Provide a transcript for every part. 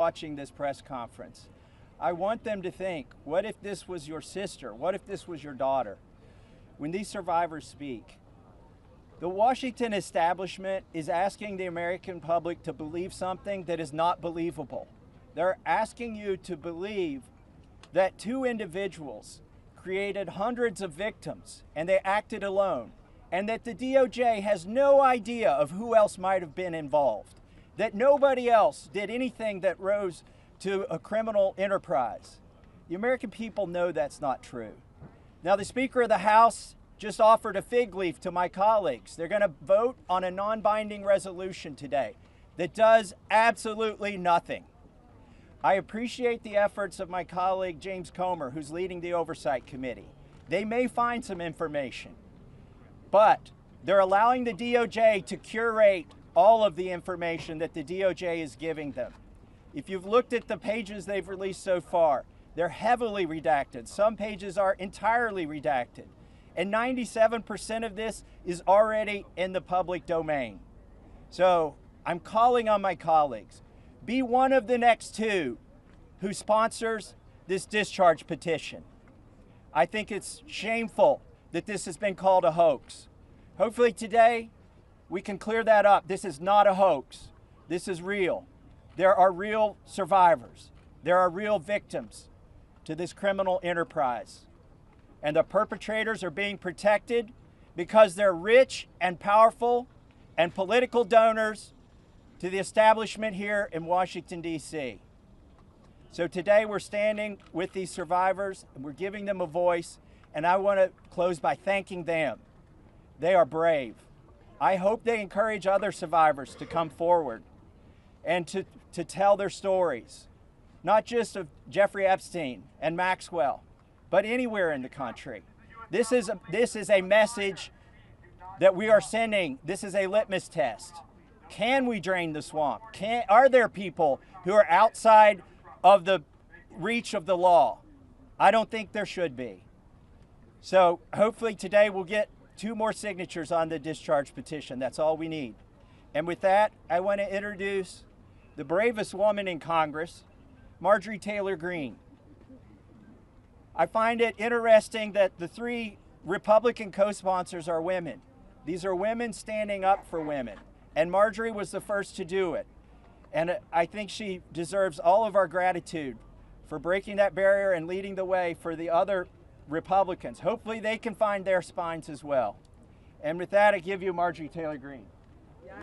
watching this press conference. I want them to think, what if this was your sister? What if this was your daughter? When these survivors speak, the Washington establishment is asking the American public to believe something that is not believable. They're asking you to believe that two individuals created hundreds of victims and they acted alone, and that the DOJ has no idea of who else might have been involved, that nobody else did anything that rose to a criminal enterprise. The American people know that's not true. Now, the Speaker of the House just offered a fig leaf to my colleagues. They're going to vote on a non-binding resolution today that does absolutely nothing. I appreciate the efforts of my colleague James Comer, who's leading the Oversight Committee. They may find some information, but they're allowing the DOJ to curate all of the information that the DOJ is giving them. If you've looked at the pages they've released so far, they're heavily redacted. Some pages are entirely redacted. And 97% of this is already in the public domain. So I'm calling on my colleagues, be one of the next two who sponsors this discharge petition. I think it's shameful that this has been called a hoax. Hopefully today we can clear that up. This is not a hoax. This is real. There are real survivors. There are real victims to this criminal enterprise. And the perpetrators are being protected because they're rich and powerful and political donors to the establishment here in Washington, D.C. So today we're standing with these survivors and we're giving them a voice, and I want to close by thanking them. They are brave. I hope they encourage other survivors to come forward and to tell their stories, not just of Giuffre Epstein and Maxwell, but anywhere in the country. This is a message that we are sending. This is a litmus test. Can we drain the swamp? Are there people who are outside of the reach of the law? I don't think there should be. So hopefully today we'll get 2 more signatures on the discharge petition. That's all we need. And with that, I want to introduce the bravest woman in Congress, Marjorie Taylor Greene. I find it interesting that the 3 Republican co-sponsors are women. These are women standing up for women. And Marjorie was the first to do it. And I think she deserves all of our gratitude for breaking that barrier and leading the way for the other Republicans. Hopefully they can find their spines as well. And with that, I give you Marjorie Taylor Greene. Yes.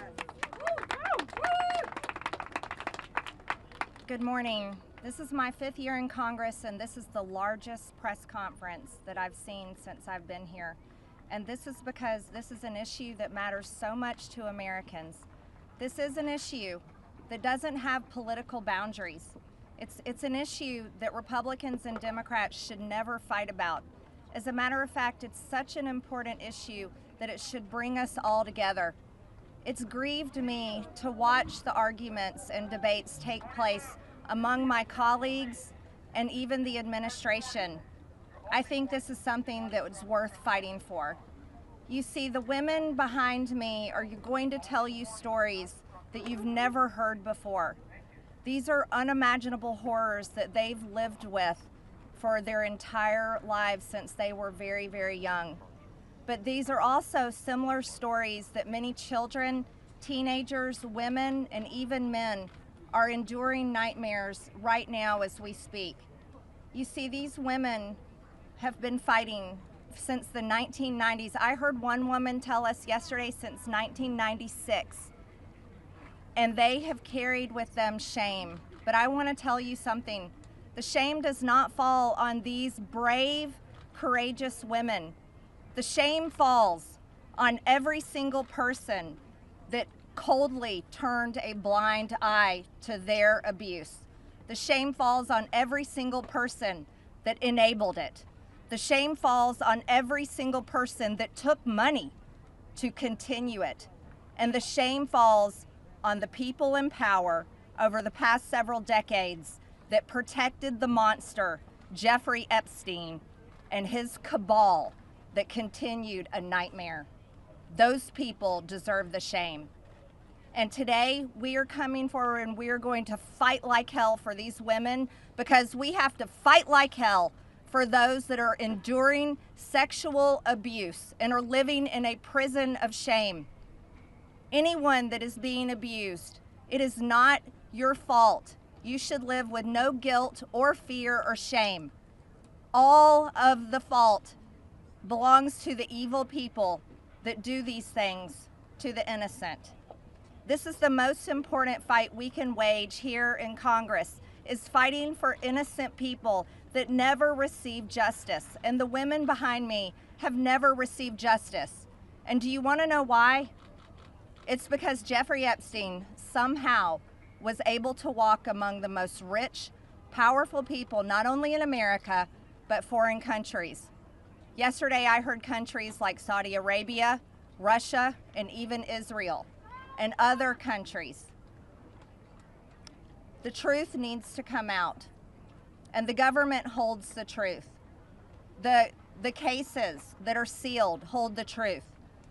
Good morning. This is my 5th year in Congress, and this is the largest press conference that I've seen since I've been here. And this is because this is an issue that matters so much to Americans. This is an issue that doesn't have political boundaries. It's an issue that Republicans and Democrats should never fight about. As a matter of fact, it's such an important issue that it should bring us all together. It's grieved me to watch the arguments and debates take place among my colleagues and even the administration. I think this is something that was worth fighting for. You see, the women behind me are going to tell you stories that you've never heard before. These are unimaginable horrors that they've lived with for their entire lives since they were very, very young. But these are also similar stories that many children, teenagers, women, and even men are enduring nightmares right now as we speak. You see, these women have been fighting since the 1990s. I heard one woman tell us yesterday since 1996. And they have carried with them shame. But I want to tell you something. The shame does not fall on these brave, courageous women. The shame falls on every single person that coldly turned a blind eye to their abuse. The shame falls on every single person that enabled it. The shame falls on every single person that took money to continue it. And the shame falls on the people in power over the past several decades that protected the monster, Giuffre Epstein, and his cabal that continued a nightmare. Those people deserve the shame. And today we are coming forward and we are going to fight like hell for these women, because we have to fight like hell for those that are enduring sexual abuse and are living in a prison of shame. Anyone that is being abused, it is not your fault. You should live with no guilt or fear or shame. All of the fault belongs to the evil people that do these things to the innocent. This is the most important fight we can wage here in Congress, is fighting for innocent people that never receive justice. And the women behind me have never received justice. And do you want to know why? It's because Giuffre Epstein somehow was able to walk among the most rich, powerful people, not only in America, but foreign countries. Yesterday I heard countries like Saudi Arabia, Russia, and even Israel, and other countries. The truth needs to come out, and the government holds the truth. The cases that are sealed hold the truth.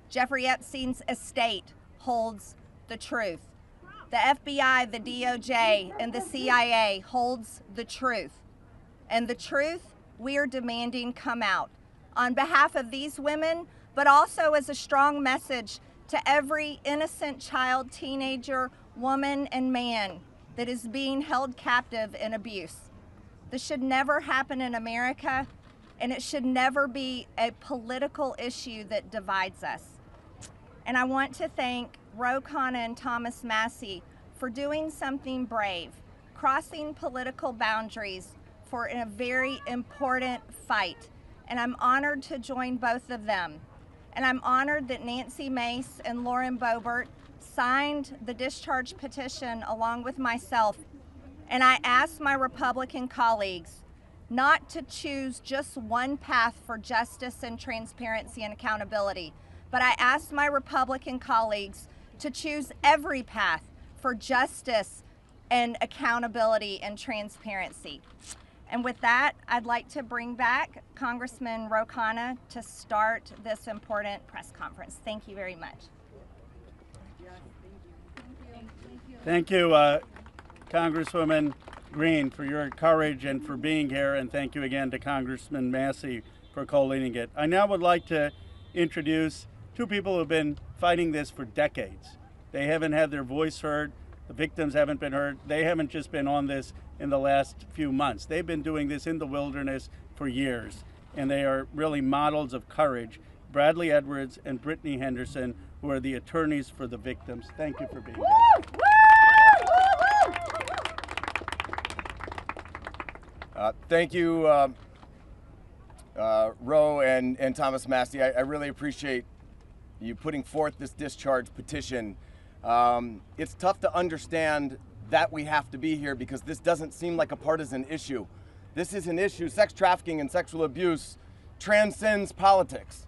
Giuffre Epstein's estate holds the truth. The FBI, the DOJ, and the CIA holds the truth. And the truth we are demanding come out on behalf of these women, but also as a strong message to every innocent child, teenager, woman, and man that is being held captive in abuse. This should never happen in America, and it should never be a political issue that divides us. And I want to thank Khanna and Khanna Massie for doing something brave, crossing political boundaries for a very important fight. And I'm honored to join both of them. And I'm honored that Nancy Mace and Lauren Boebert signed the discharge petition along with myself. And I asked my Republican colleagues not to choose just one path for justice and transparency and accountability, but I asked my Republican colleagues to choose every path for justice and accountability and transparency. And with that, I'd like to bring back Congressman Khanna to start this important press conference. Thank you very much. Thank you, Congresswoman Green, for your courage and for being here, and thank you again to Congressman Massie for co-leading it. I now would like to introduce two people who have been fighting this for decades. They haven't had their voice heard. The victims haven't been heard. They haven't just been on this in the last few months. They've been doing this in the wilderness for years, and they are really models of courage. Bradley Edwards and Brittany Henderson, who are the attorneys for the victims. Thank you for being here. Thank you, Ro and Khanna Massie. I really appreciate you putting forth this discharge petition. It's tough to understand that we have to be here because this doesn't seem like a partisan issue. This is an issue, sex trafficking and sexual abuse transcends politics.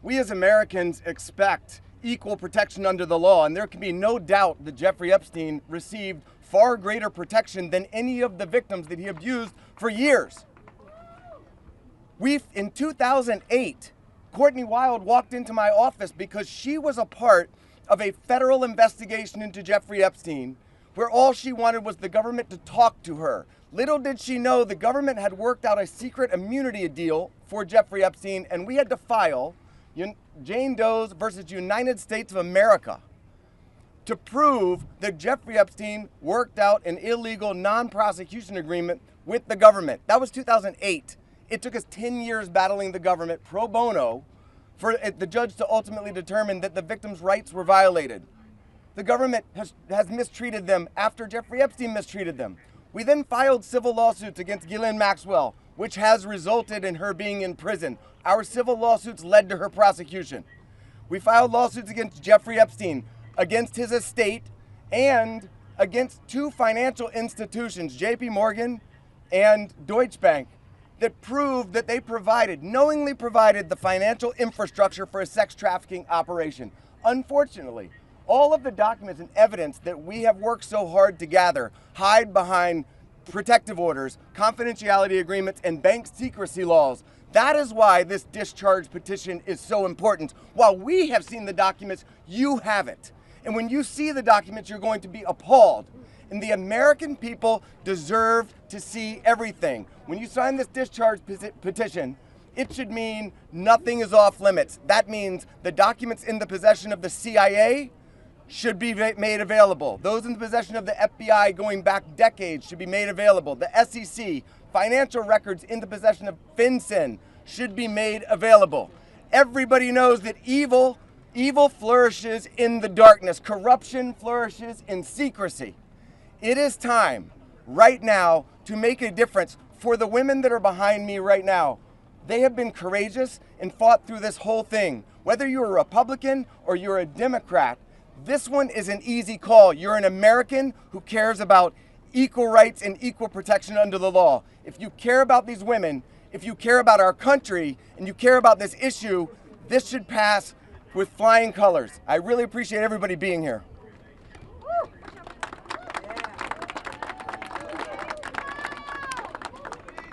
We as Americans expect equal protection under the law, and there can be no doubt that Giuffre Epstein received far greater protection than any of the victims that he abused for years. In 2008, Courtney Wild walked into my office because she was a part of a federal investigation into Giuffre Epstein, where all she wanted was the government to talk to her. Little did she know the government had worked out a secret immunity deal for Giuffre Epstein, and we had to file Jane Doe's versus United States of America to prove that Giuffre Epstein worked out an illegal non-prosecution agreement with the government. That was 2008. It took us 10 years battling the government pro bono for the judge to ultimately determine that the victims' rights were violated. The government has mistreated them after Giuffre Epstein mistreated them. We then filed civil lawsuits against Ghislaine Maxwell, which has resulted in her being in prison. Our civil lawsuits led to her prosecution. We filed lawsuits against Giuffre Epstein, against his estate, and against two financial institutions, JP Morgan and Deutsche Bank, that proved that they knowingly provided the financial infrastructure for a sex trafficking operation. Unfortunately, all of the documents and evidence that we have worked so hard to gather hide behind protective orders, confidentiality agreements, and bank secrecy laws. That is why this discharge petition is so important. While we have seen the documents, you haven't. And when you see the documents, you're going to be appalled. And the American people deserve to see everything. When you sign this discharge petition, it should mean nothing is off limits. That means the documents in the possession of the CIA should be made available. Those in the possession of the FBI going back decades should be made available. The SEC, financial records in the possession of FinCEN should be made available. Everybody knows that evil flourishes in the darkness. Corruption flourishes in secrecy. It is time right now to make a difference for the women that are behind me right now. They have been courageous and fought through this whole thing. Whether you're a Republican or you're a Democrat, this one is an easy call. You're an American who cares about equal rights and equal protection under the law. If you care about these women, if you care about our country, and you care about this issue, this should pass with flying colors. I really appreciate everybody being here.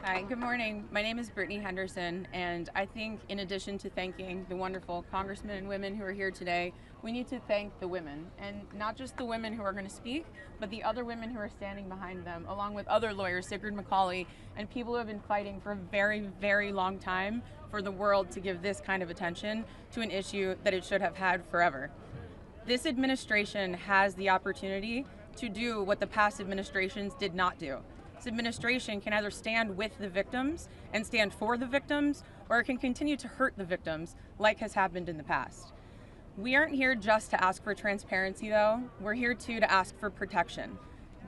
Hi, good morning. My name is Brittany Henderson, and I think in addition to thanking the wonderful congressmen and women who are here today, we need to thank the women, and not just the women who are going to speak, but the other women who are standing behind them, along with other lawyers, Sigrid McCauley, and people who have been fighting for a very, very long time for the world to give this kind of attention to an issue that it should have had forever. This administration has the opportunity to do what the past administrations did not do. This administration can either stand with the victims and stand for the victims, or it can continue to hurt the victims like has happened in the past. We aren't here just to ask for transparency, though. We're here too to ask for protection.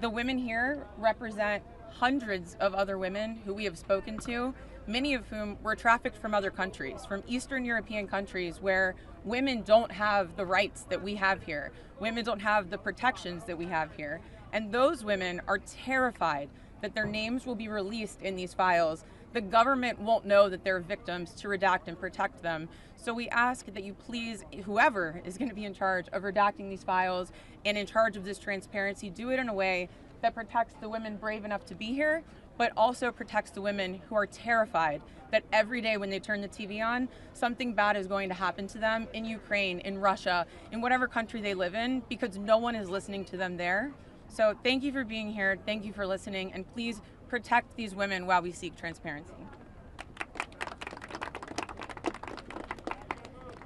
The women here represent hundreds of other women who we have spoken to, many of whom were trafficked from other countries, from Eastern European countries where women don't have the rights that we have here. Women don't have the protections that we have here. And those women are terrified that their names will be released in these files. The government won't know that they're victims to redact and protect them. So we ask that you please, whoever is going to be in charge of redacting these files and in charge of this transparency, do it in a way that protects the women brave enough to be here, but also protects the women who are terrified that every day when they turn the TV on, something bad is going to happen to them in Ukraine, in Russia, in whatever country they live in, because no one is listening to them there. So thank you for being here, thank you for listening, and please protect these women while we seek transparency.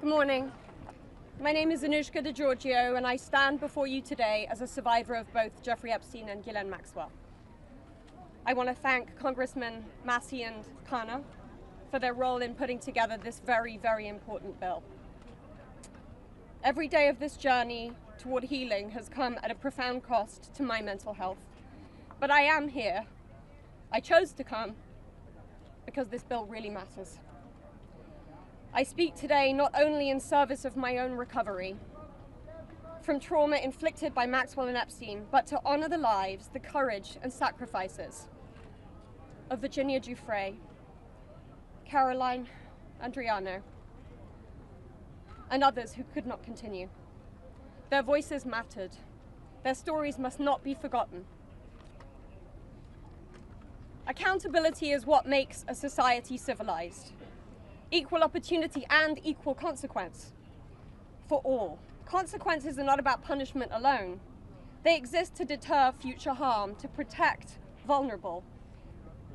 Good morning. My name is Anushka DeGiorgio, and I stand before you today as a survivor of both Jeffrey Epstein and Ghislaine Maxwell. I want to thank Congressman Massie and Khanna for their role in putting together this very, very important bill. Every day of this journey toward healing has come at a profound cost to my mental health. But I am here. I chose to come because this bill really matters. I speak today not only in service of my own recovery from trauma inflicted by Maxwell and Epstein, but to honor the lives, the courage and sacrifices of Virginia Giuffre, Caroline Andriano, and others who could not continue. Their voices mattered. Their stories must not be forgotten. Accountability is what makes a society civilized. Equal opportunity and equal consequence for all. Consequences are not about punishment alone. They exist to deter future harm, to protect vulnerable,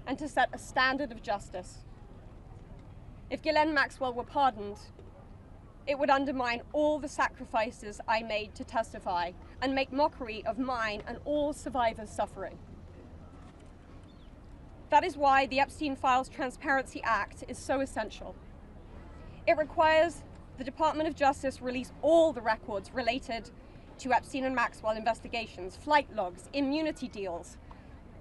and to set a standard of justice. If Ghislaine Maxwell were pardoned, it would undermine all the sacrifices I made to testify and make mockery of mine and all survivors' suffering. That is why the Epstein Files Transparency Act is so essential. It requires the Department of Justice release all the records related to Epstein and Maxwell investigations, flight logs, immunity deals,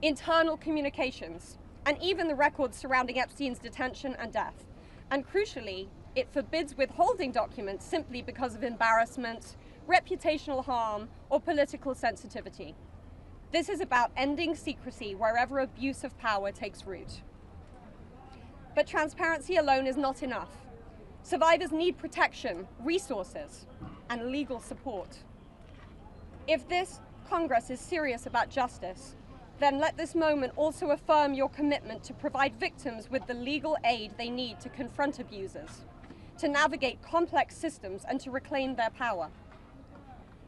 internal communications, and even the records surrounding Epstein's detention and death. And crucially, it forbids withholding documents simply because of embarrassment, reputational harm, or political sensitivity. This is about ending secrecy wherever abuse of power takes root. But transparency alone is not enough. Survivors need protection, resources, and legal support. If this Congress is serious about justice, then let this moment also affirm your commitment to provide victims with the legal aid they need to confront abusers, to navigate complex systems, and to reclaim their power.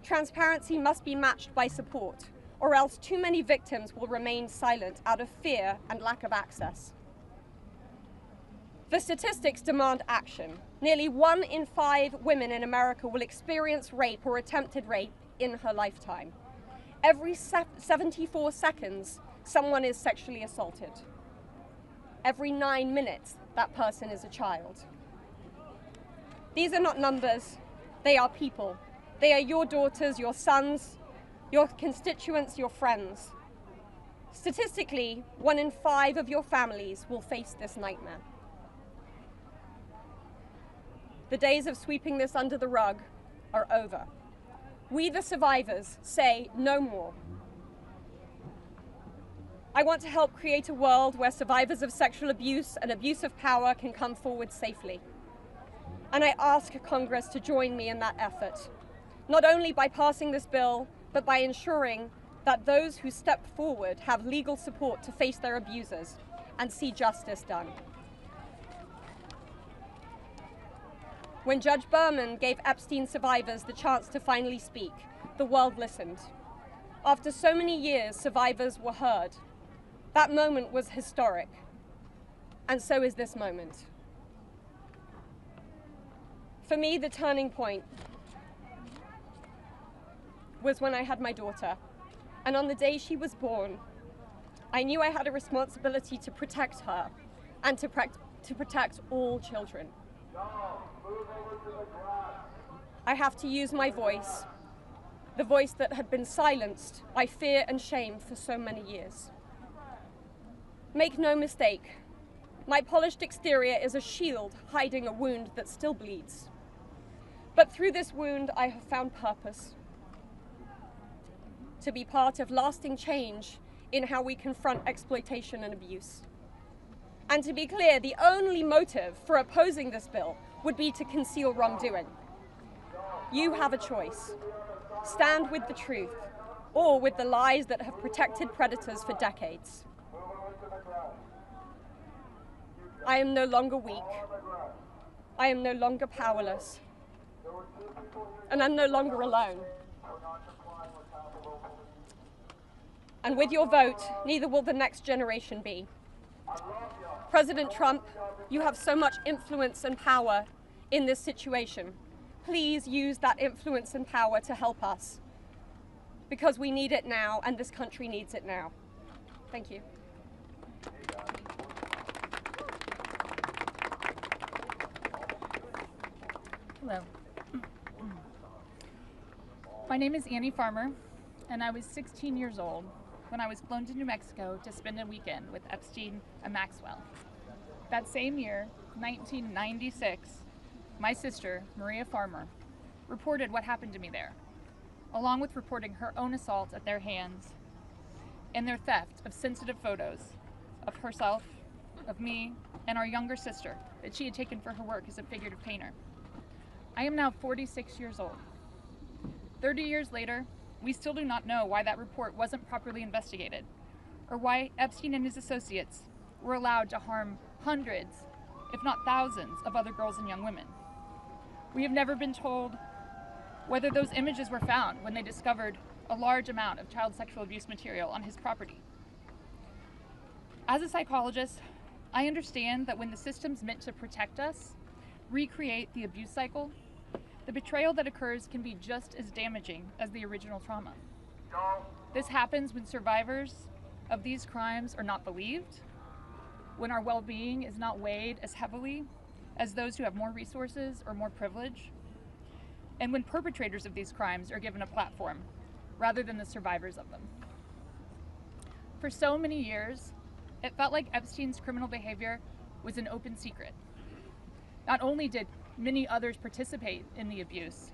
Transparency must be matched by support, or else too many victims will remain silent out of fear and lack of access. The statistics demand action. Nearly 1 in 5 women in America will experience rape or attempted rape in her lifetime. Every 74 seconds, someone is sexually assaulted. Every 9 minutes, that person is a child. These are not numbers, they are people. They are your daughters, your sons, your constituents, your friends. Statistically, 1 in 5 of your families will face this nightmare. The days of sweeping this under the rug are over. We, the survivors, say no more. I want to help create a world where survivors of sexual abuse and abuse of power can come forward safely. And I ask Congress to join me in that effort, not only by passing this bill, but by ensuring that those who step forward have legal support to face their abusers and see justice done. When Judge Berman gave Epstein survivors the chance to finally speak, the world listened. After so many years, survivors were heard. That moment was historic, and so is this moment. For me, the turning point was when I had my daughter, and on the day she was born, I knew I had a responsibility to protect her and to protect all children. I have to use my voice, the voice that had been silenced by fear and shame for so many years. Make no mistake, my polished exterior is a shield hiding a wound that still bleeds. But through this wound, I have found purpose. To be part of lasting change in how we confront exploitation and abuse. And to be clear, the only motive for opposing this bill would be to conceal wrongdoing. You have a choice. Stand with the truth, or with the lies that have protected predators for decades. I am no longer weak. I am no longer powerless. And I'm no longer alone. And with your vote, neither will the next generation be. President Trump, you have so much influence and power in this situation. Please use that influence and power to help us, because we need it now and this country needs it now. Thank you. Hello. My name is Annie Farmer, and I was 16 years old when I was flown to New Mexico to spend a weekend with Epstein and Maxwell. That same year, 1996, my sister, Maria Farmer, reported what happened to me there, along with reporting her own assault at their hands and their theft of sensitive photos of herself, of me, and our younger sister that she had taken for her work as a figurative painter. I am now 46 years old. 30 years later, we still do not know why that report wasn't properly investigated, or why Epstein and his associates were allowed to harm hundreds, if not thousands, of other girls and young women. We have never been told whether those images were found when they discovered a large amount of child sexual abuse material on his property. As a psychologist, I understand that when the systems meant to protect us recreate the abuse cycle, the betrayal that occurs can be just as damaging as the original trauma. This happens when survivors of these crimes are not believed, when our well-being is not weighed as heavily as those who have more resources or more privilege, and when perpetrators of these crimes are given a platform rather than the survivors of them. For so many years, it felt like Epstein's criminal behavior was an open secret. Not only did many others participate in the abuse,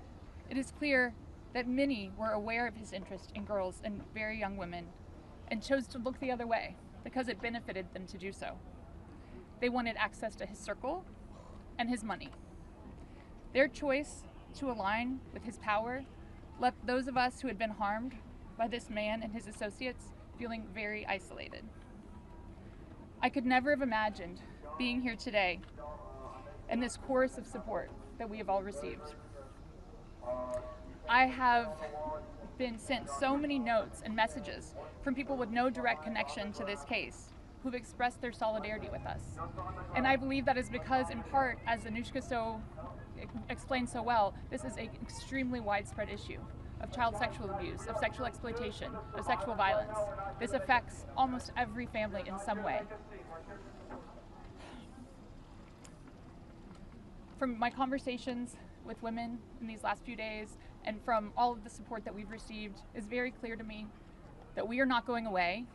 it is clear that many were aware of his interest in girls and very young women and chose to look the other way because it benefited them to do so. They wanted access to his circle and his money. Their choice to align with his power left those of us who had been harmed by this man and his associates feeling very isolated. I could never have imagined being here today and this chorus of support that we have all received. I have been sent so many notes and messages from people with no direct connection to this case who've expressed their solidarity with us. And I believe that is because, in part, as Anushka explained so well, this is an extremely widespread issue of child sexual abuse, of sexual exploitation, of sexual violence. This affects almost every family in some way. From my conversations with women in these last few days, and from all of the support that we've received, it's very clear to me that we are not going away,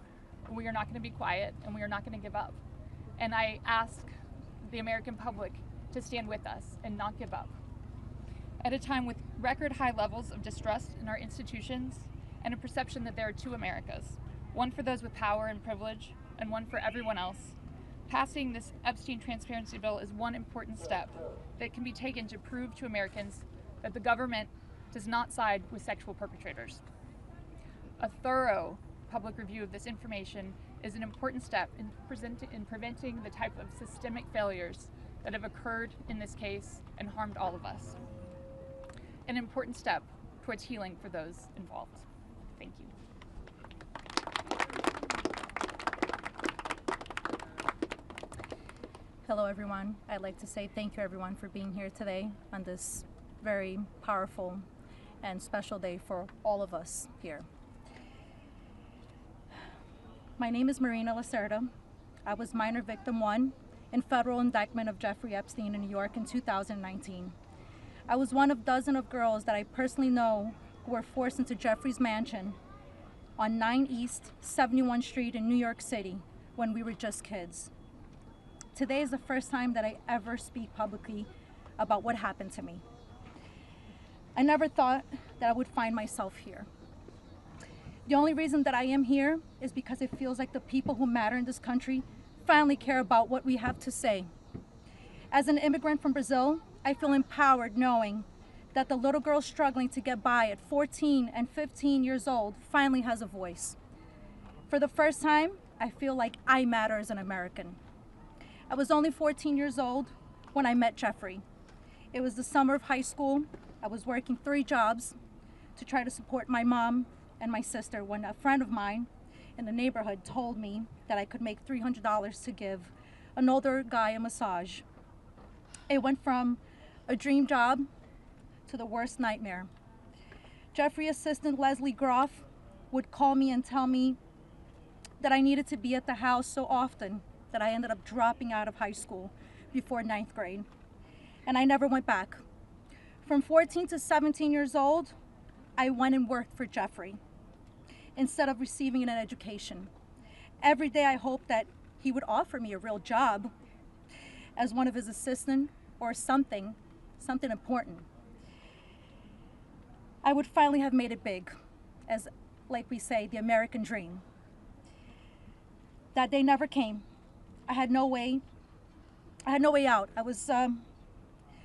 we are not going to be quiet, and we are not going to give up. And I ask the American public to stand with us and not give up. At a time with record high levels of distrust in our institutions and a perception that there are two Americas, one for those with power and privilege and one for everyone else, passing this Epstein Transparency Bill is one important step that can be taken to prove to Americans that the government does not side with sexual perpetrators. A thorough public review of this information is an important step in preventing the type of systemic failures that have occurred in this case and harmed all of us. An important step towards healing for those involved. Thank you. Hello everyone. I'd like to say thank you everyone for being here today on this very powerful and special day for all of us here. My name is Marina Lacerda. I was minor victim 1 in federal indictment of Giuffre Epstein in New York in 2019. I was one of dozens of girls that I personally know who were forced into Giuffre's mansion on 9 East 71 Street in New York City when we were just kids. Today is the first time that I ever speak publicly about what happened to me. I never thought that I would find myself here. The only reason that I am here is because it feels like the people who matter in this country finally care about what we have to say. As an immigrant from Brazil, I feel empowered knowing that the little girl struggling to get by at 14 and 15 years old finally has a voice. For the first time, I feel like I matter as an American. I was only 14 years old when I met Giuffre. It was the summer of high school. I was working 3 jobs to try to support my mom and my sister when a friend of mine in the neighborhood told me that I could make $300 to give an older guy a massage. It went from a dream job to the worst nightmare. Giuffre assistant Leslie Groff would call me and tell me that I needed to be at the house so often that I ended up dropping out of high school before 9th grade. And I never went back. From 14 to 17 years old, I went and worked for Giuffre instead of receiving an education. Every day I hoped that he would offer me a real job as one of his assistants or something important. I would finally have made it big, as like we say, the American dream. That day never came. I had no way out. I was,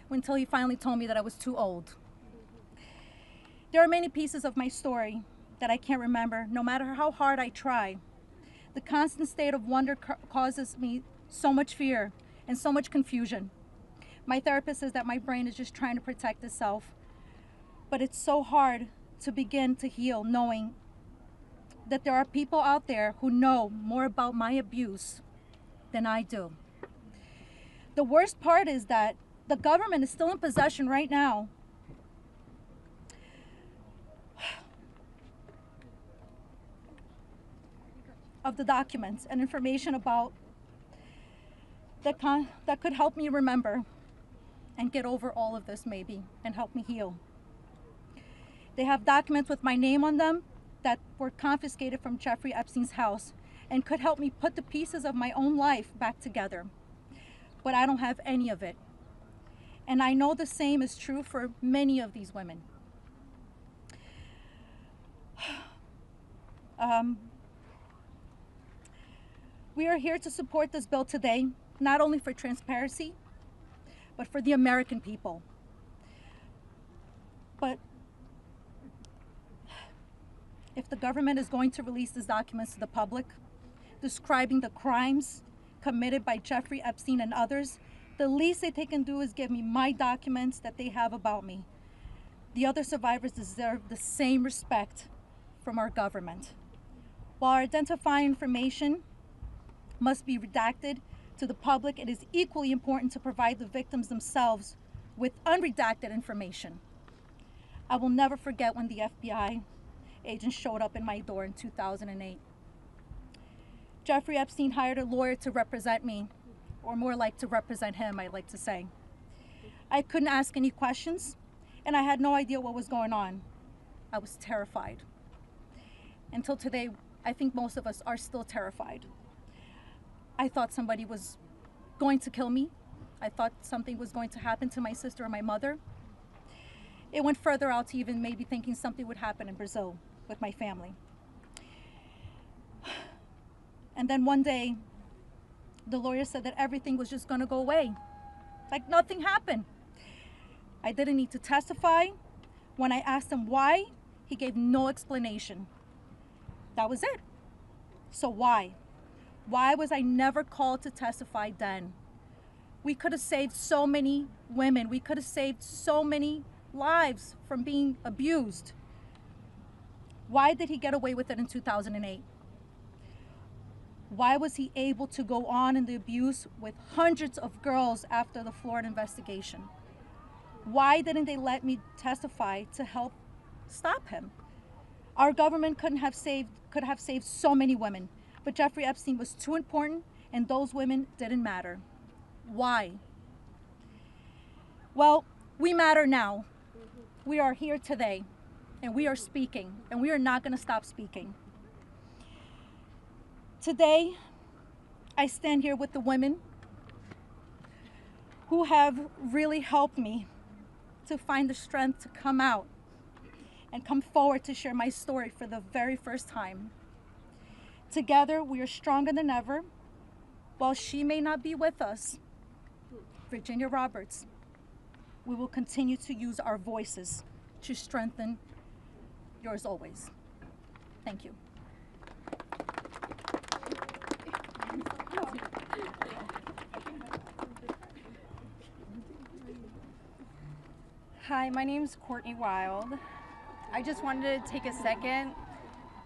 until he finally told me that I was too old. There are many pieces of my story that I can't remember, no matter how hard I try. The constant state of wonder causes me so much fear and so much confusion. My therapist says that my brain is just trying to protect itself, but it's so hard to begin to heal knowing that there are people out there who know more about my abuse than I do. The worst part is that the government is still in possession right now of the documents and information about that could help me remember and get over all of this maybe and help me heal. They have documents with my name on them that were confiscated from Giuffre Epstein's house and could help me put the pieces of my own life back together. But I don't have any of it. And I know the same is true for many of these women. We are here to support this bill today, not only for transparency, but for the American people. But if the government is going to release these documents to the public, describing the crimes committed by Giuffre Epstein and others, the least that they can do is give me my documents that they have about me. The other survivors deserve the same respect from our government. While our identifying information must be redacted to the public, it is equally important to provide the victims themselves with unredacted information. I will never forget when the FBI agent showed up in my door in 2008. Jeffrey Epstein hired a lawyer to represent me, or more like to represent him, I like to say. I couldn't ask any questions, and I had no idea what was going on. I was terrified. Until today, I think most of us are still terrified. I thought somebody was going to kill me. I thought something was going to happen to my sister or my mother. It went further out to even maybe thinking something would happen in Brazil with my family. And then one day, the lawyer said that everything was just gonna go away. Like nothing happened. I didn't need to testify. When I asked him why, he gave no explanation. That was it. So why? Why was I never called to testify then? We could have saved so many women. We could have saved so many lives from being abused. Why did he get away with it in 2008? Why was he able to go on in the abuse with hundreds of girls after the Florida investigation? Why didn't they let me testify to help stop him? Our government could have saved so many women, but Jeffrey Epstein was too important and those women didn't matter. Why? Well, we matter now. We are here today and we are speaking and we are not going to stop speaking. Today, I stand here with the women who have really helped me to find the strength to come out and come forward to share my story for the very first time. Together, we are stronger than ever. While she may not be with us, Virginia Roberts, we will continue to use our voices to strengthen yours always. Thank you. Hi, my name's Courtney Wild. I just wanted to take a second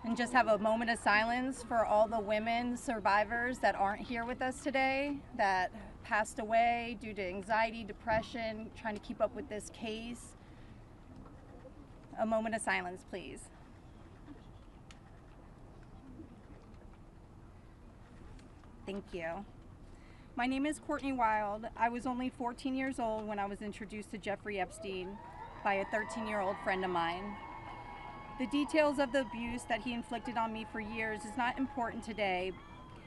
and just have a moment of silence for all the women survivors that aren't here with us today, that passed away due to anxiety, depression, trying to keep up with this case. A moment of silence, please. Thank you. My name is Courtney Wild. I was only 14 years old when I was introduced to Jeffrey Epstein by a 13-year-old friend of mine. The details of the abuse that he inflicted on me for years is not important today.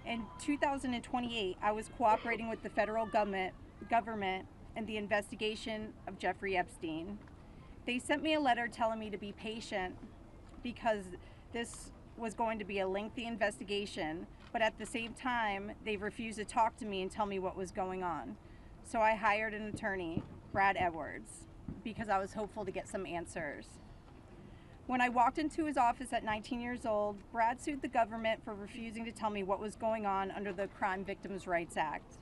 In 2028, I was cooperating with the federal government in the investigation of Jeffrey Epstein. They sent me a letter telling me to be patient because this was going to be a lengthy investigation, but at the same time, they refused to talk to me and tell me what was going on. So I hired an attorney, Brad Edwards, because I was hopeful to get some answers. When I walked into his office at 19 years old, Brad sued the government for refusing to tell me what was going on under the Crime Victims' Rights Act.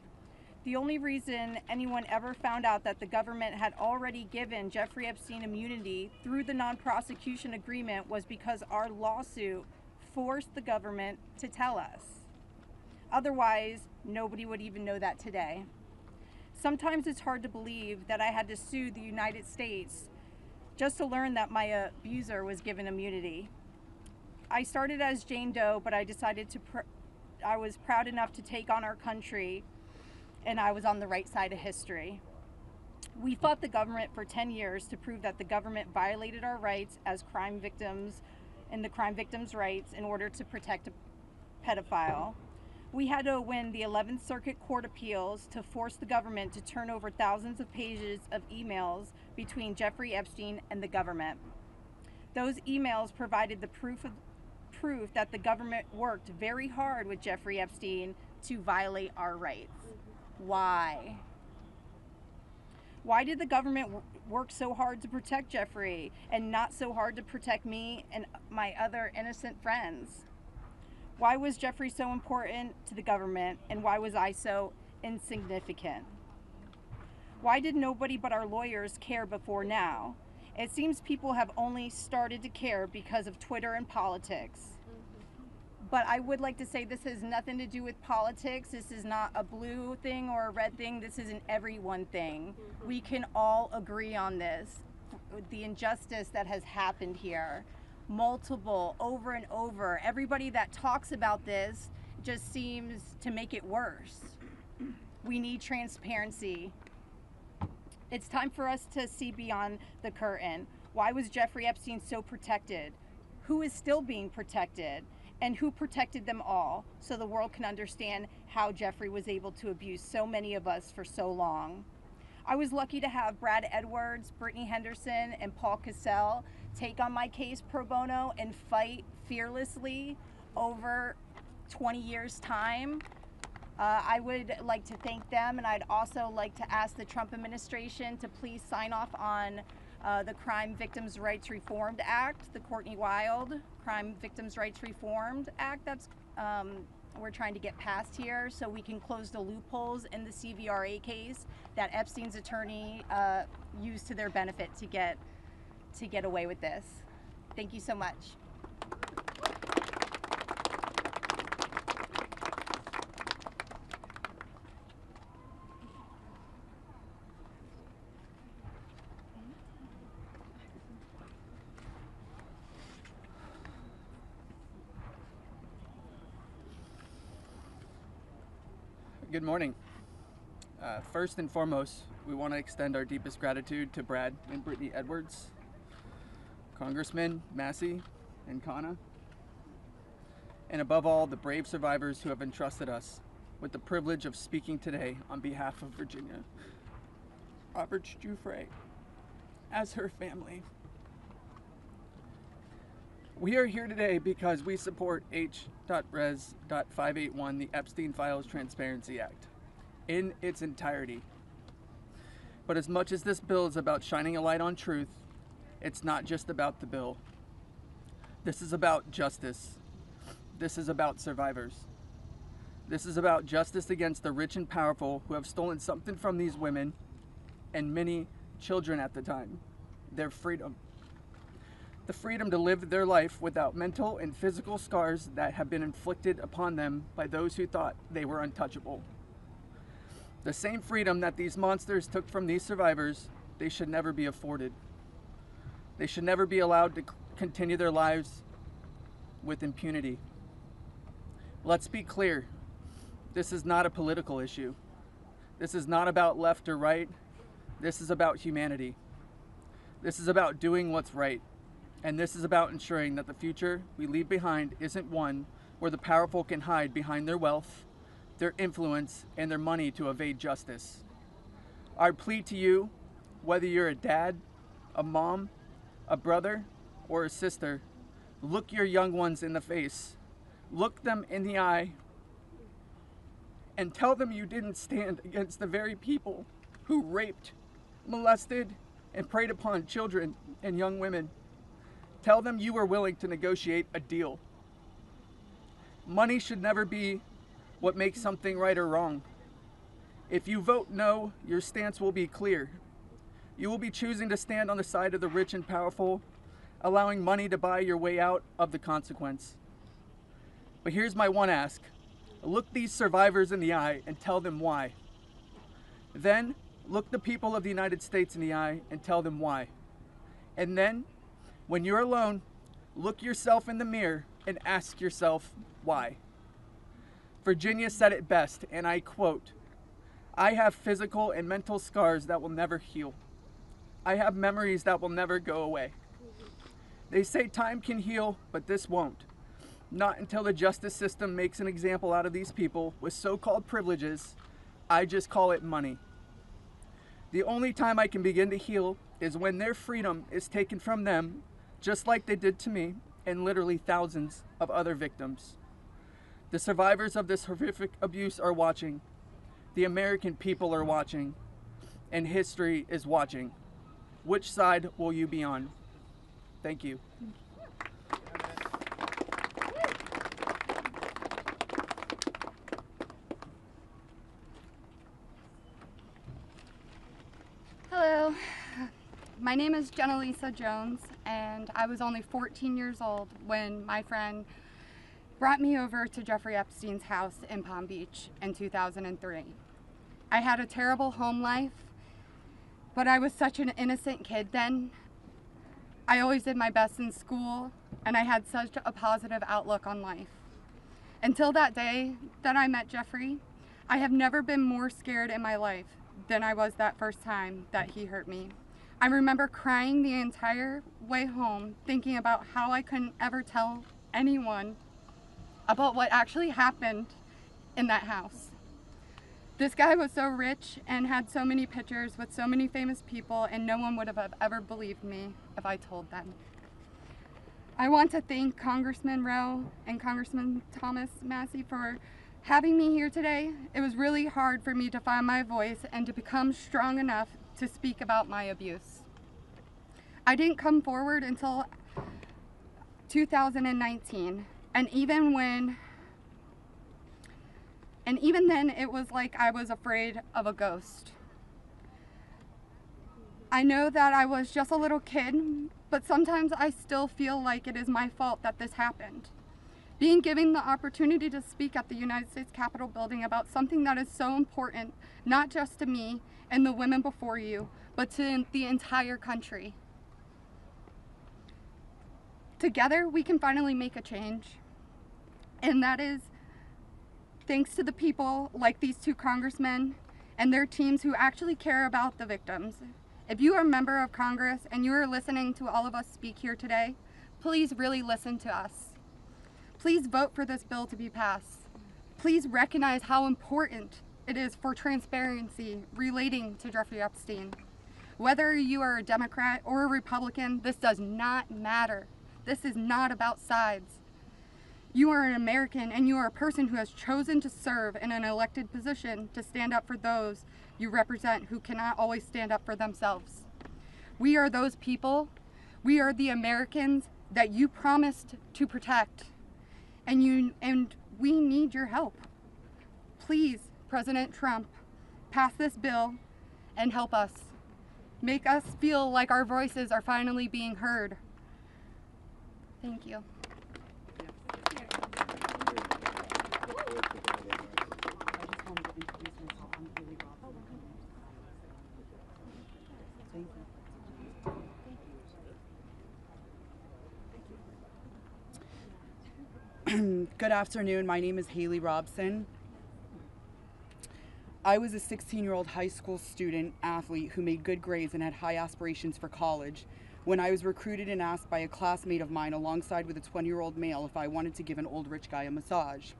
The only reason anyone ever found out that the government had already given Jeffrey Epstein immunity through the non-prosecution agreement was because our lawsuit forced the government to tell us. Otherwise, nobody would even know that today. Sometimes it's hard to believe that I had to sue the United States just to learn that my abuser was given immunity. I started as Jane Doe, but I decided I was proud enough to take on our country, and I was on the right side of history. We fought the government for 10 years to prove that the government violated our rights as crime victims and the crime victims' rights in order to protect a pedophile. We had to win the 11th Circuit Court Appeals to force the government to turn over thousands of pages of emails between Jeffrey Epstein and the government. Those emails provided the proof that the government worked very hard with Jeffrey Epstein to violate our rights. Why? Why did the government work so hard to protect Jeffrey and not so hard to protect me and my other innocent friends? Why was Jeffrey so important to the government, and why was I so insignificant? Why did nobody but our lawyers care before now? It seems people have only started to care because of Twitter and politics. But I would like to say this has nothing to do with politics. This is not a blue thing or a red thing. This is an everyone thing. We can all agree on this. The injustice that has happened here, multiple, over and over. Everybody that talks about this just seems to make it worse. We need transparency. It's time for us to see beyond the curtain. Why was Giuffre Epstein so protected? Who is still being protected? And who protected them all, so the world can understand how Giuffre was able to abuse so many of us for so long. I was lucky to have Brad Edwards, Brittany Henderson, and Paul Cassell take on my case pro bono and fight fearlessly over 20 years' time. I would like to thank them, and I'd also like to ask the Trump administration to please sign off on the Crime Victims' Rights Reformed Act, the Courtney Wild Crime Victims' Rights Reformed Act that's we're trying to get passed here, so we can close the loopholes in the CVRA case that Epstein's attorney used to their benefit to get away with this. Thank you so much. Good morning. First and foremost, we want to extend our deepest gratitude to Brad and Brittany Edwards, Congressman Massie and Khanna, and above all, the brave survivors who have entrusted us with the privilege of speaking today on behalf of Virginia. Robert Giuffre, as her family. We are here today because we support H.Res.581, the Epstein Files Transparency Act, in its entirety. But as much as this bill is about shining a light on truth, it's not just about the bill. This is about justice. This is about survivors. This is about justice against the rich and powerful who have stolen something from these women and many children at the time, their freedom. The freedom to live their life without mental and physical scars that have been inflicted upon them by those who thought they were untouchable. The same freedom that these monsters took from these survivors, they should never be afforded. They should never be allowed to continue their lives with impunity. Let's be clear, this is not a political issue. This is not about left or right. This is about humanity. This is about doing what's right. And this is about ensuring that the future we leave behind isn't one where the powerful can hide behind their wealth, their influence, and their money to evade justice. Our plea to you, whether you're a dad, a mom, a brother, or a sister, look your young ones in the face, look them in the eye, and tell them you didn't stand against the very people who raped, molested, and preyed upon children and young women. Tell them you were willing to negotiate a deal. Money should never be what makes something right or wrong. If you vote no, your stance will be clear. You will be choosing to stand on the side of the rich and powerful, allowing money to buy your way out of the consequence. But here's my one ask. Look these survivors in the eye and tell them why. Then, look the people of the United States in the eye and tell them why. And then, when you're alone, look yourself in the mirror and ask yourself why. Virginia said it best, and I quote, "I have physical and mental scars that will never heal. I have memories that will never go away. They say time can heal, but this won't. Not until the justice system makes an example out of these people with so-called privileges. I just call it money. The only time I can begin to heal is when their freedom is taken from them, just like they did to me and literally thousands of other victims. The survivors of this horrific abuse are watching. The American people are watching. And history is watching. Which side will you be on?" Thank you. Hello. My name is Jenna-Lisa Jones, and I was only 14 years old when my friend brought me over to Jeffrey Epstein's house in Palm Beach in 2003. I had a terrible home life, but I was such an innocent kid then. I always did my best in school, and I had such a positive outlook on life. Until that day that I met Giuffre, I have never been more scared in my life than I was that first time that he hurt me. I remember crying the entire way home, thinking about how I couldn't ever tell anyone about what actually happened in that house. This guy was so rich and had so many pictures with so many famous people, and no one would have ever believed me if I told them. I want to thank Congressman Rowe and Congressman Khanna Massie for having me here today. It was really hard for me to find my voice and to become strong enough to speak about my abuse. I didn't come forward until 2019, and even then it was like I was afraid of a ghost. I know that I was just a little kid, but sometimes I still feel like it is my fault that this happened. Being given the opportunity to speak at the United States Capitol building about something that is so important, not just to me and the women before you, but to the entire country. Together, we can finally make a change. And that is thanks to the people like these two congressmen and their teams who actually care about the victims. If you are a member of Congress and you are listening to all of us speak here today, please really listen to us. Please vote for this bill to be passed. Please recognize how important it is for transparency relating to Jeffrey Epstein. Whether you are a Democrat or a Republican, this does not matter. This is not about sides. You are an American, and you are a person who has chosen to serve in an elected position to stand up for those you represent who cannot always stand up for themselves. We are those people. We are the Americans that you promised to protect, and we need your help. Please, President Trump, pass this bill and help us. Make us feel like our voices are finally being heard. Thank you. Good afternoon. My name is Haley Robson. I was a 16-year-old high school student athlete who made good grades and had high aspirations for college when I was recruited and asked by a classmate of mine alongside with a 20-year-old male if I wanted to give an old rich guy a massage.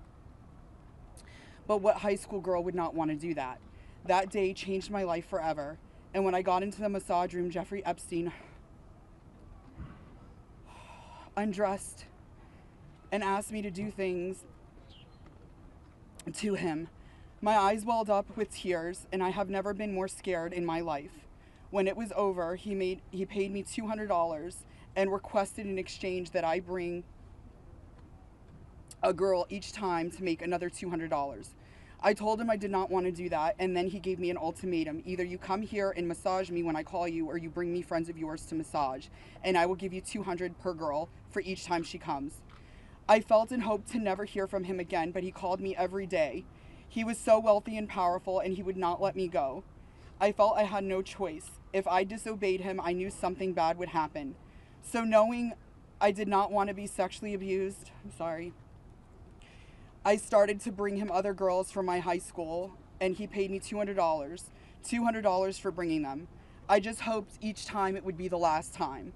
But what high school girl would not want to do that? That day changed my life forever. And when I got into the massage room, Jeffrey Epstein undressed and asked me to do things to him. My eyes welled up with tears, and I have never been more scared in my life. When it was over, he paid me $200 and requested in exchange that I bring a girl each time to make another $200. I told him I did not want to do that, and then he gave me an ultimatum. Either you come here and massage me when I call you, or you bring me friends of yours to massage, and I will give you $200 per girl for each time she comes. I felt and hoped to never hear from him again, but he called me every day. He was so wealthy and powerful, and he would not let me go. I felt I had no choice. If I disobeyed him, I knew something bad would happen. So knowing I did not want to be sexually abused, I started to bring him other girls from my high school, and he paid me $200 for bringing them. I just hoped each time it would be the last time.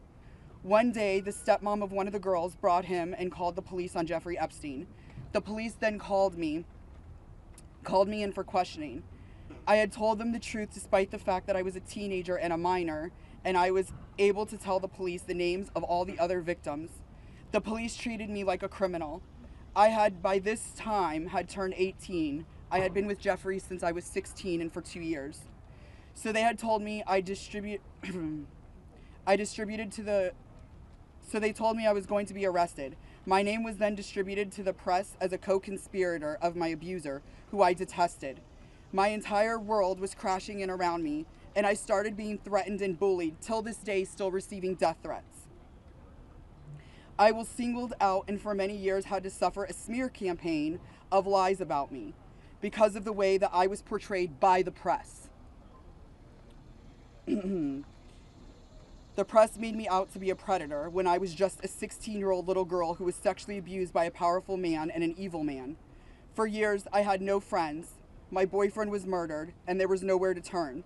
One day, the stepmom of one of the girls brought him and called the police on Jeffrey Epstein. The police then called me in for questioning. I had told them the truth despite the fact that I was a teenager and a minor, and I was able to tell the police the names of all the other victims. The police treated me like a criminal. I had, by this time, had turned 18. I had been with Jeffrey since I was 16 and for 2 years. So they had told me So they told me I was going to be arrested. My name was then distributed to the press as a co-conspirator of my abuser, who I detested. My entire world was crashing in around me, and I started being threatened and bullied, till this day still receiving death threats. I was singled out and for many years had to suffer a smear campaign of lies about me because of the way that I was portrayed by the press. The press made me out to be a predator when I was just a 16-year-old little girl who was sexually abused by a powerful man and an evil man. For years, I had no friends. My boyfriend was murdered, and there was nowhere to turn.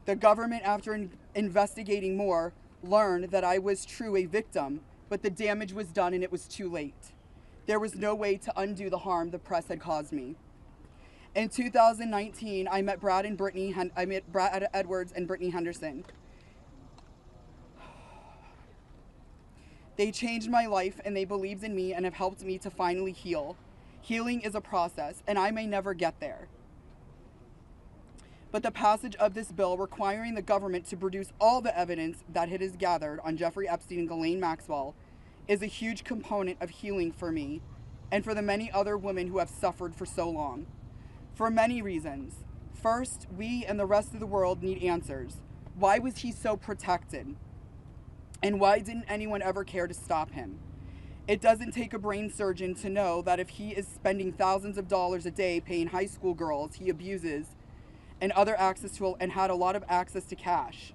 The government, after investigating more, learned that I was true a victim, but the damage was done and it was too late. There was no way to undo the harm the press had caused me. In 2019, I met Brad Edwards and Brittany Henderson. They changed my life and they believed in me and have helped me to finally heal. Healing is a process, and I may never get there. But the passage of this bill requiring the government to produce all the evidence that it has gathered on Giuffre Epstein and Ghislaine Maxwell is a huge component of healing for me and for the many other women who have suffered for so long. For many reasons. First, we and the rest of the world need answers. Why was he so protected? And why didn't anyone ever care to stop him? It doesn't take a brain surgeon to know that if he is spending thousands of dollars a day paying high school girls he abuses and had a lot of access to cash.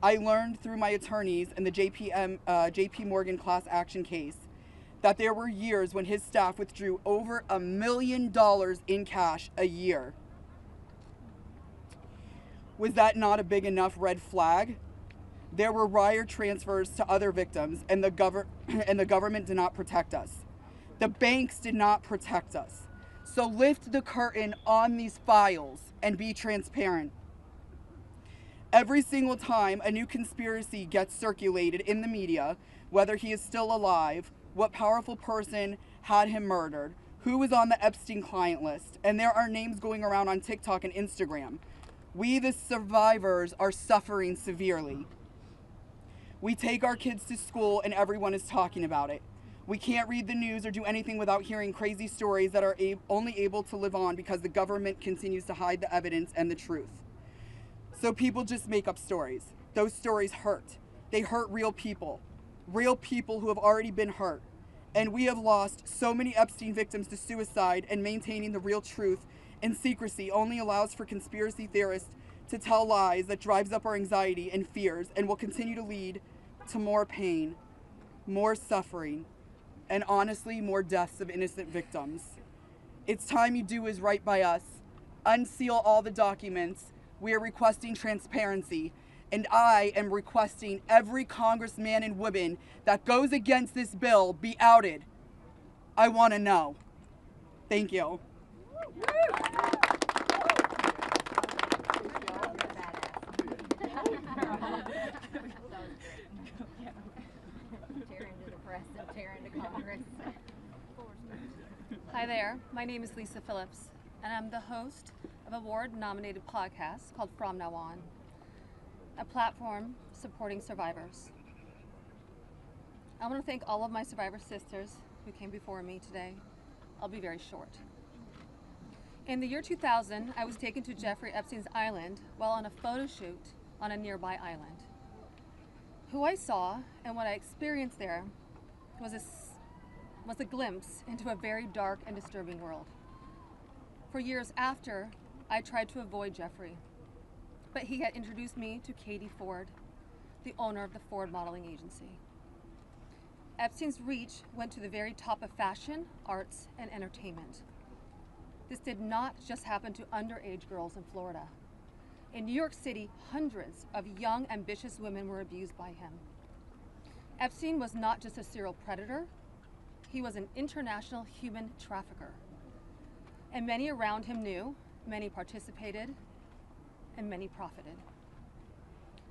I learned through my attorneys in the JP Morgan class action case that there were years when his staff withdrew over $1 million in cash a year. Was that not a big enough red flag? There were wire transfers to other victims, and the government did not protect us. The banks did not protect us. So lift the curtain on these files and be transparent. Every single time a new conspiracy gets circulated in the media, whether he is still alive, what powerful person had him murdered, who was on the Epstein client list, and there are names going around on TikTok and Instagram, we, the survivors, are suffering severely. We take our kids to school and everyone is talking about it. We can't read the news or do anything without hearing crazy stories that are only able to live on because the government continues to hide the evidence and the truth. So people just make up stories. Those stories hurt. They hurt real people who have already been hurt. And we have lost so many Epstein victims to suicide, and maintaining the real truth and secrecy only allows for conspiracy theorists to tell lies that drives up our anxiety and fears and will continue to lead to more pain, more suffering, and honestly, more deaths of innocent victims. It's time you do what's right by us. Unseal all the documents. We are requesting transparency, and I am requesting every congressman and woman that goes against this bill be outed. I want to know. Thank you. Hi there, my name is Lisa Phillips, and I'm the host of a award-nominated podcast called From Now On, a platform supporting survivors. I want to thank all of my survivor sisters who came before me today. I'll be very short. In the year 2000, I was taken to Giuffre Epstein's island while on a photo shoot on a nearby island. Who I saw and what I experienced there was a glimpse into a very dark and disturbing world. For years after, I tried to avoid Giuffre, but he had introduced me to Katie Ford, the owner of the Ford Modeling Agency. Epstein's reach went to the very top of fashion, arts, and entertainment. This did not just happen to underage girls in Florida. In New York City, hundreds of young, ambitious women were abused by him. Epstein was not just a serial predator, he was an international human trafficker. And many around him knew, many participated, and many profited.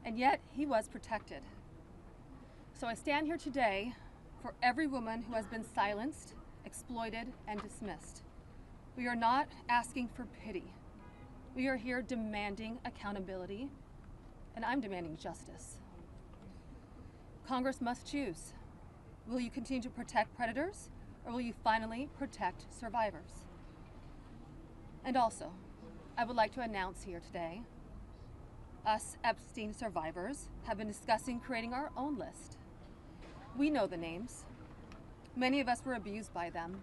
And yet, he was protected. So I stand here today for every woman who has been silenced, exploited, and dismissed. We are not asking for pity. We are here demanding accountability, and I'm demanding justice. Congress must choose. Will you continue to protect predators, or will you finally protect survivors? And also, I would like to announce here today us Epstein survivors have been discussing creating our own list. We know the names. Many of us were abused by them.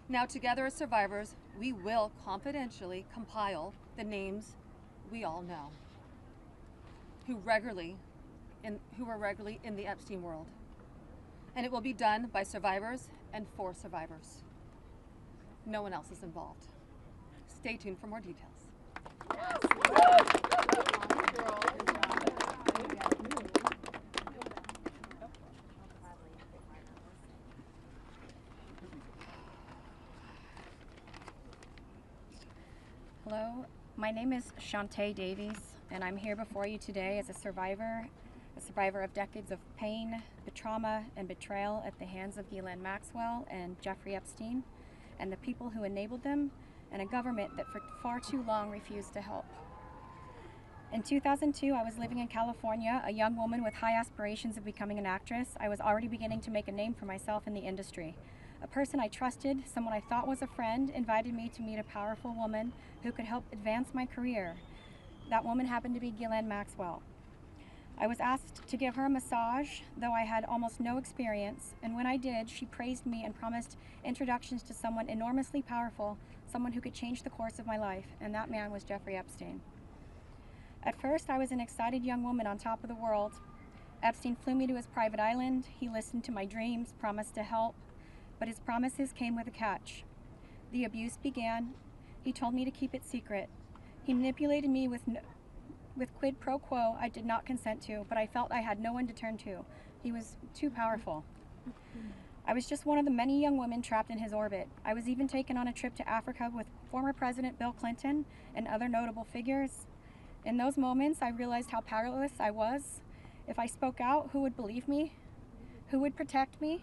Now, together as survivors, we will confidentially compile the names we all know who were regularly in the Epstein world. And it will be done by survivors and for survivors. No one else is involved. Stay tuned for more details. Hello, my name is Shantae Davies, and I'm here before you today as a survivor of decades of pain, trauma, and betrayal at the hands of Ghislaine Maxwell and Giuffre Epstein, and the people who enabled them, and a government that for far too long refused to help. In 2002, I was living in California, a young woman with high aspirations of becoming an actress. I was already beginning to make a name for myself in the industry. A person I trusted, someone I thought was a friend, invited me to meet a powerful woman who could help advance my career. That woman happened to be Ghislaine Maxwell. I was asked to give her a massage, though I had almost no experience, and when I did, she praised me and promised introductions to someone enormously powerful, someone who could change the course of my life, and that man was Giuffre Epstein. At first, I was an excited young woman on top of the world. Epstein flew me to his private island. He listened to my dreams, promised to help, but his promises came with a catch. The abuse began. He told me to keep it secret. He manipulated me with quid pro quo I did not consent to, but I felt I had no one to turn to. He was too powerful. I was just one of the many young women trapped in his orbit. I was even taken on a trip to Africa with former President Bill Clinton and other notable figures. In those moments, I realized how powerless I was. If I spoke out, who would believe me? Who would protect me?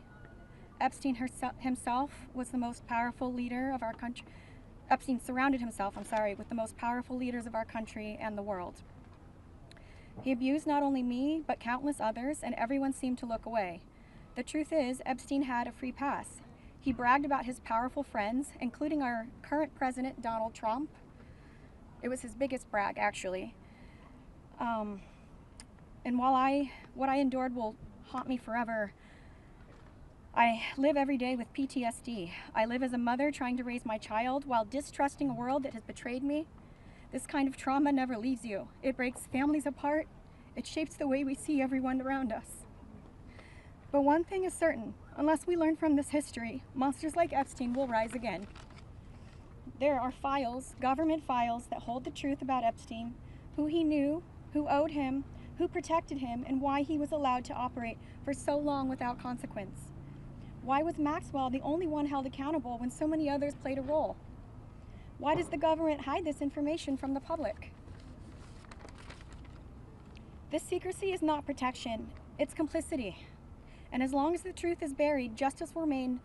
Epstein himself was the most powerful leader of our country. Epstein surrounded himself, with the most powerful leaders of our country and the world. He abused not only me, but countless others, and everyone seemed to look away. The truth is, Epstein had a free pass. He bragged about his powerful friends, including our current president, Donald Trump. It was his biggest brag, actually. And while what I endured will haunt me forever, I live every day with PTSD. I live as a mother trying to raise my child while distrusting a world that has betrayed me. This kind of trauma never leaves you. It breaks families apart. It shapes the way we see everyone around us. But one thing is certain, unless we learn from this history, monsters like Epstein will rise again. There are files, government files, that hold the truth about Epstein, who he knew, who owed him, who protected him, and why he was allowed to operate for so long without consequence. Why was Maxwell the only one held accountable when so many others played a role? Why does the government hide this information from the public? This secrecy is not protection, it's complicity. And as long as the truth is buried, justice will remain